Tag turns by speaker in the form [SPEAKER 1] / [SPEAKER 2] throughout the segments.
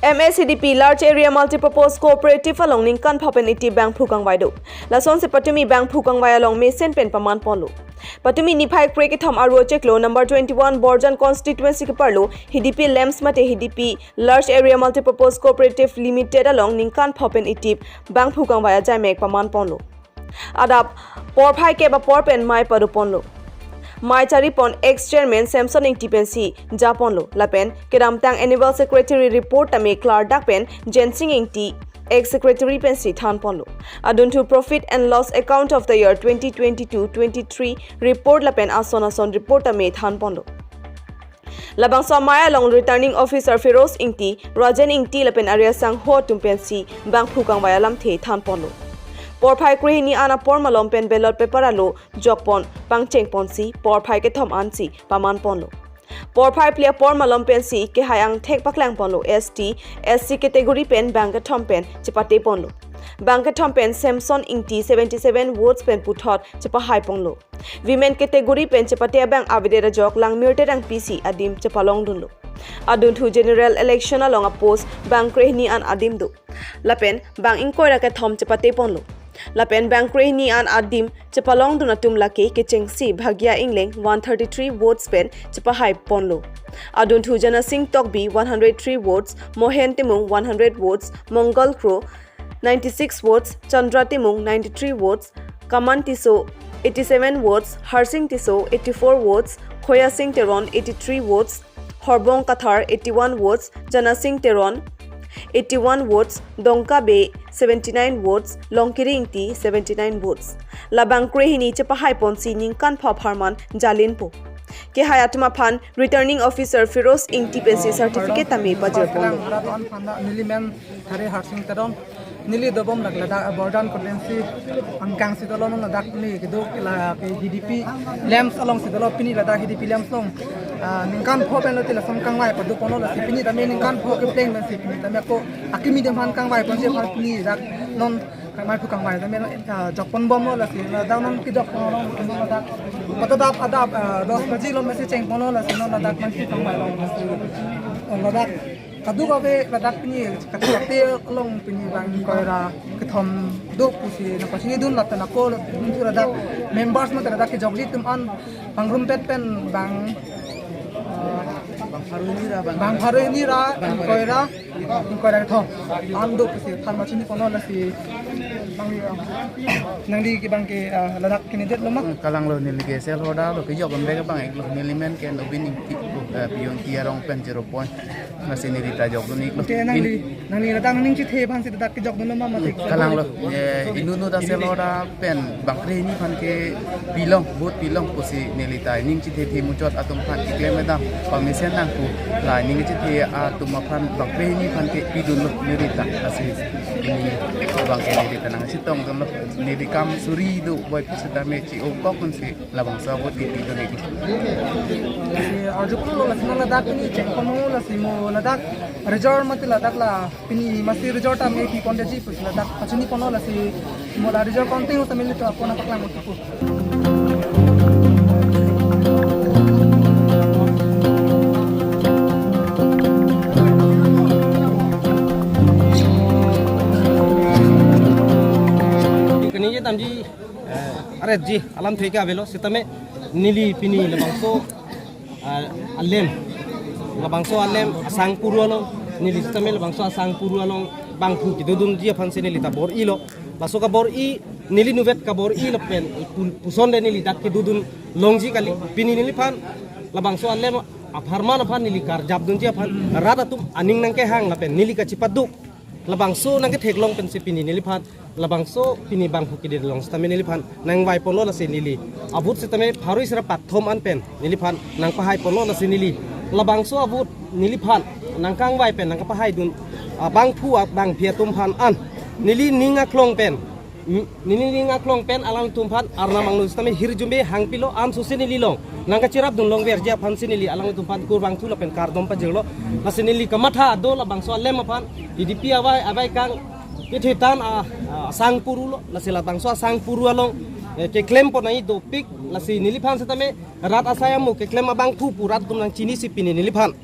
[SPEAKER 1] MACDP Large Area Multipurpose Cooperative along Ninkan Popen Iti Bank Phukang Waidu. Lason se Patumi Bank Phukang Wai along Mesen Pen Paman Ponlu. Patumi Nipai Krekitham Arwo Cheklo number 21 Borjan constituency ke Parlo HDP Lamps Mate HDP Large Area Multipurpose Cooperative Limited along Ninkan Popen Iti Bank Phukang Wai Jaimek Paman Ponlu. Adap Porpai ke ba Porpen Mai Padu Ponlu. Mai Charipon ex-chairman Samson Ingtipensi Japonlo Lapen Kedamtang annual secretary report tame Clark Dakpen Jensing Ingti ex-secretary Pensi Thanponlo Aduntu profit and loss account of the year 2022-23 report Lapen Ason report tame Thanponlo Labang Samaya long returning officer Feroz Ingti Rajan Ingti Lapen area sang ho tumpensi Bang Phukang Wayalam The Thanponlo Porpai Krihini ana pormalom pen ballot paper alo jokpon pangcheng ponsi porpai ke thom ansi paman ponlo porpai plia pormalom pen si ke hayang thek paklang ponlo ST SC category pen bank thom pen chipate ponlo bank thom pen Samson Ingti 77 votes pen puthot chipa hai ponlo women category pen chipate bang avidera jok lang mirte rang PC adim chipalong dunlo adun thu general election along a post bank Krihini an adim du lapen bang inkoira ke thom chipate ponlo Lapen Bank Krehni an Adim Chapalong Dunatum Lake Kichengsi Bhagya Ingleng 133 votes pen Chapahai Ponlo. Adun Thujana Singh Tokbi 103 votes, Mohen Timung 100 votes, Mongol Crow 96 votes, Chandra Timung 93 votes, Kaman Tiso 87 votes, Harsing Tiso 84 votes, Khoya Singh Teron 83 votes, Horbong Kathar 81 votes, Jana Singh Teron 81 votes, Dongka Bay 79 votes, Longkiri Ingti 79 votes. Labang Krehini Chapahai Ponsi Ninkan Pop Harman Jalinpo. Ke Hayatma Phan returning officer Feroz Ingti Pensi certificate tame Pajar Polo.
[SPEAKER 2] Nili dobom naglada Bordan constituency angkang sidolon ladak ni geduk la HDP Lamps along sidolon pini ladak HDP Lamps long ningkan pho pen lati la samkang wai padu pono la sipini tame ningkan pho ke pleng la sipini tame ko akimi dem han kang wai pon je phan pini dak non mai phukang wai tame jokpon bom la si la dak non ki jok pono la dak patadap adap dos baji lo mesi cheng pono la si non ladak man phukang wai long la dak kadu kabe ladak pini katte long pini bang koira kethom do pusi na pasini dun lat na ko dun ladak members ma ladak ke jogli tum an pangrum pet pen bang Haruni ra koira thom an do pusi than ma chini kono la si nang di bang ke ladak kini det lo ma
[SPEAKER 3] kalang lo ni ke sel hoda lo ke job bang bang ek lo ni limen ke no bining pion tiarong pen 0 point masih ni rita jog ni lo
[SPEAKER 2] nang ni ladak ning chi the ban si ladak ke jog no ma ma
[SPEAKER 3] kalang lo inu da sel hoda pen bang kre ni phan ke pilong bot pilong pusi ni lita ning chi the muchot atum phan ki klem da permission nang ku la ning chi the atum phan bang kre ni phan ke pidun lo ni rita asli ini bang ke ni rita nang sitong kam ni dikam suri do boy pusda me chi o ko kun si labang sa bot di pidun ni
[SPEAKER 2] arjup lo la ladak ni check kono la simo ladak resort mat ladak la pini masi resort am pi konde ji pus ladak achuni kono la si mo la resort konte ho tamil to apona paklang ko
[SPEAKER 4] kini je tamji are ji alam theka velo sitame nili pini labangso alem asang purualong nili sitame labangso asang purualong bangku ki dudun ji phanse nili ta bor ilo baso ka bor i nili nuvet ka bor i lapen puson de nili dak ki dudun longji kali pini nili phan labangso alem apharman phan nili kar jabdun ji phan rata tum aning nang ke hang lapen nili ka chipaduk labangso nang ke theklong pen se pini nili phan labangso pini bangku ki de long stame nili phan nang vai polo la se nili abut se tame pharoi sera pathom an pen nili phan nang pa hai polo la se nili labangso abut nili phan nang kang vai pen nang ka pa hai dun bang phu bang phia tum phan an nili ninga klong pen alang tum phan arna manglu stame hirjumbe hangpilo am su se nili long nang ka chirap dun long verja phan se nili alang tum phan kur bang thu la pen kar dom pa jelo la se nili kamatha do labangso lem phan IDP abai kang Kititan sang puru lo, lasi latang so sang puru along ke klaim po na ito pik lasi nilipan sa tame rat asaya mo ke klaim abang tu purat tum nang chini si pini nilipan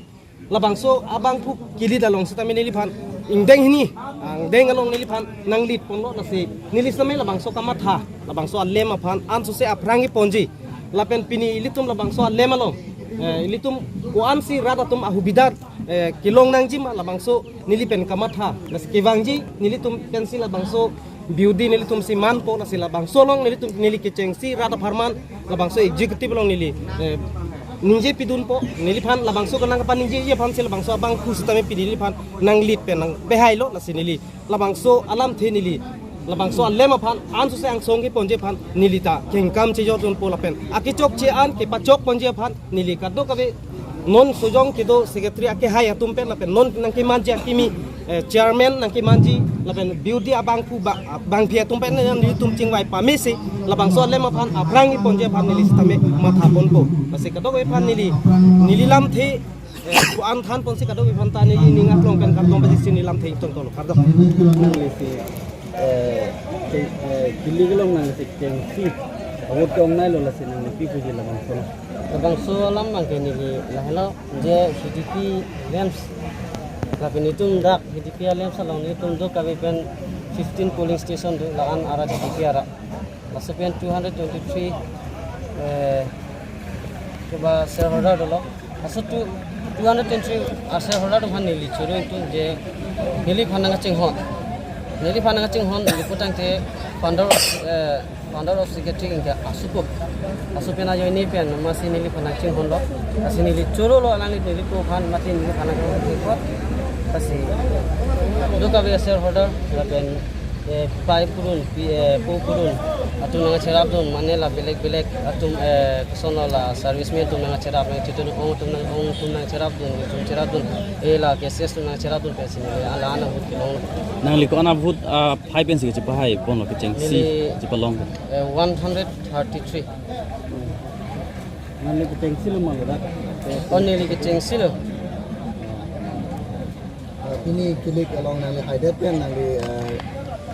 [SPEAKER 4] labangso abang pu kili dalong sitame niliphan ingdeng hini ang deng along niliphan nang lit ponlo na si nilisame labangso kamatha labangso alem aphan ansu se aprangi ponji lapen pini ilitum labangso alem along ilitum kuan si radatum ahubidat kilong nang jima labangso nilipen kamatha na si kivangji nilitum pensi labangso biudi nilitum si manpo na si labangso long nilitum nilikecheng si rada farman labangso executive long nili ninje pidun po niliphan labangso kanang kapan ninje ye phan sel bangso abang khu sitame pidiliphan nang lit pen nang behailo na sinili labangso alam the nili labangso alema phan ansu se ang songki ponje phan nilita kengkam che jotun pola pen akichok che an ke pachok ponje phan nili kaddo kabe non sujong kido secretary ake hai atum pen lapen non nang ki manje akimi chairman nang ki manji lapen beauty abang khu bang phia tum pen nan tum chingwai pamisi labangso lema phan aprangi ponje phan nili sitame matha pon po ase kadok we phan nili lam the ku an than pon se kadok we phan ta ni ninga plong pen kar dom baji sin lam the tong tolo kar do
[SPEAKER 5] kili gelong nang se keng si awot kong nai lo la sin nang pi ku ji labangso
[SPEAKER 6] Labangso alam mangke nili lahelo je HDP lamps lapin itum dak HDP lamps along itum do kabe pen 15 polling station do laan ara HDP ara lasepen 223 coba shareholder dolo aso 223 shareholder do nili churu itu je nili phananga chinghon liputang te founder of secretary inka asupena yo ni pen masih nili phanang chinghon lo asi nili churu lo alani nili ko phan mati nili phanang ko asi do ka be shareholder lapen pai purun po purun atun nga cherap don manela belek atum sonola servicemen tum nga cherap nang titun tum nang cherap don ela cases tum nang cherap don pesin ala ana hut kilong
[SPEAKER 5] nang liko ana bhut 5 pen si pa hai pon lo kecheng si palong
[SPEAKER 6] 133
[SPEAKER 5] nang liko kecheng si lo malo dak
[SPEAKER 6] only kecheng silo
[SPEAKER 2] ini kilik along nang hide pen nang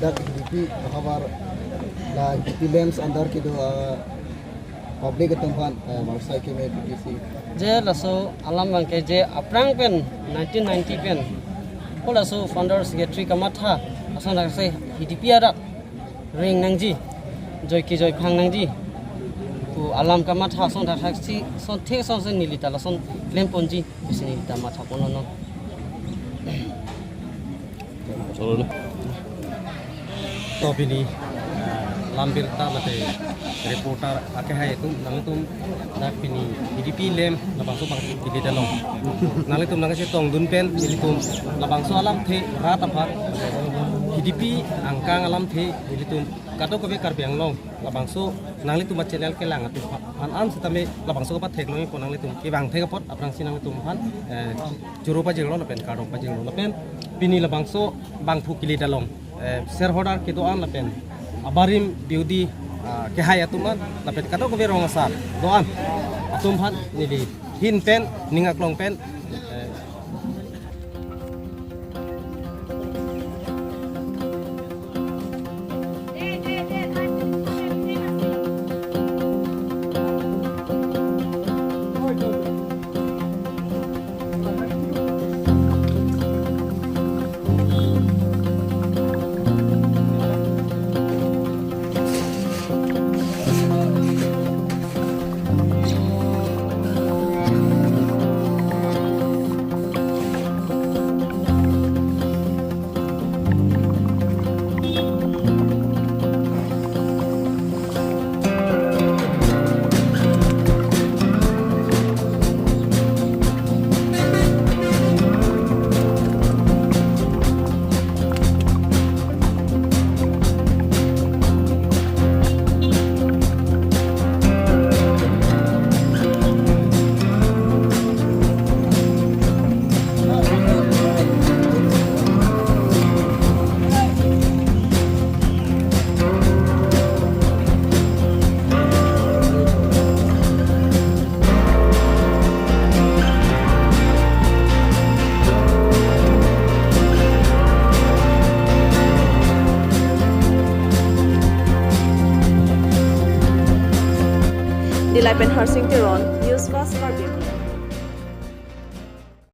[SPEAKER 2] dak HDP khabar la HDP lamps andar ke do public tempat marsai ke me PTC
[SPEAKER 6] je laso alam bangke je aprang pen 1990 pen pola so founder secretary kamatha asan dak sai HDP ada ring nangji joy phang nangji tu alam kamatha son dak si son the son se nilita la son claim ponji sini ta matha ponono
[SPEAKER 5] cholo
[SPEAKER 4] topini lambir ta mate reporter ake hai tum dak pini HDP lem labangso bang pili dalong nang tum nang se tong dun pen tum labangso alam the rata phat HDP angkang alam the tum kato ko be kar biang long labangso nang tum channel ke lang atu an sitame labangso ka thek long ko nang tum ke bang the ka pot aprang sinang tum phan juro pa jinglo pen karo pa jinglo pen pini labangso bang phu kili dalong shareholder ke doan lapen abarim biudi ke hai atuman lapen kato ko be rong asar doan atum phan nili hin pen ningak long pen
[SPEAKER 1] Dilai pen harsing teron